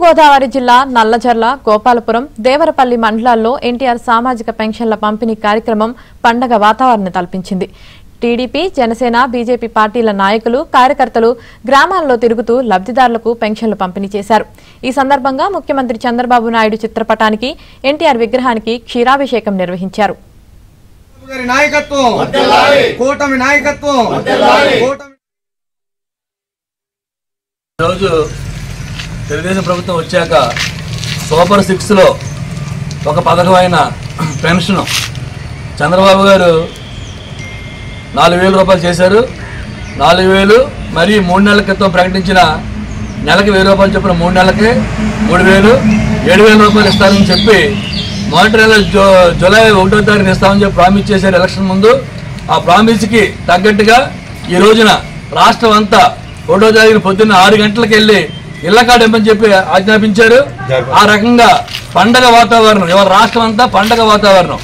తూర్పుగోదావరి జిల్లా నల్లజర్ల, గోపాలపురం, దేవరపల్లి మండలాల్లో ఎన్టీఆర్ సామాజిక పెన్షన్ల పంపిణీ కార్యక్రమం పండగ వాతావరణం కల్పించింది. టీడీపీ, జనసేన, బీజేపీ పార్టీల నాయకులు, కార్యకర్తలు గ్రామాల్లో తిరుగుతూ లబ్ధిదారులకు పెన్షన్లు పంపిణీ చేశారు. ఈ సందర్భంగా ముఖ్యమంత్రి చంద్రబాబు నాయుడు చిత్రపటానికి, ఎన్టీఆర్ విగ్రహానికి క్షీరాభిషేకం నిర్వహించారు. తెలుగుదేశం ప్రభుత్వం వచ్చాక సూపర్ 6లో ఒక పథకమైన పెన్షన్ చంద్రబాబు గారు 4,000 రూపాయలు చేశారు. 4,000 మరియు 3 నెలల క్రితం ప్రకటించిన నెలకి 1,000 రూపాయలు చెప్పిన 3 నెలలకి 3,000, 7,000 రూపాయలు ఇస్తారని చెప్పి మొదటి నెల జూలై 1వ తారీఖున ఇస్తామని చెప్పి ప్రామిస్ చేశారు ఎలక్షన్ ముందు. ఆ ప్రామిస్కి తగ్గట్టుగా ఈ రోజున రాష్ట్రం అంతా 1వ తారీఖున పొద్దున్న 6 గంటలకు వెళ్ళి ఇళ్ల కార్డు ఇవ్వమని చెప్పి ఆజ్ఞాపించారు. ఆ రకంగా పండగ వాతావరణం, ఇవాళ రాష్ట్రం అంతా పండగ వాతావరణం.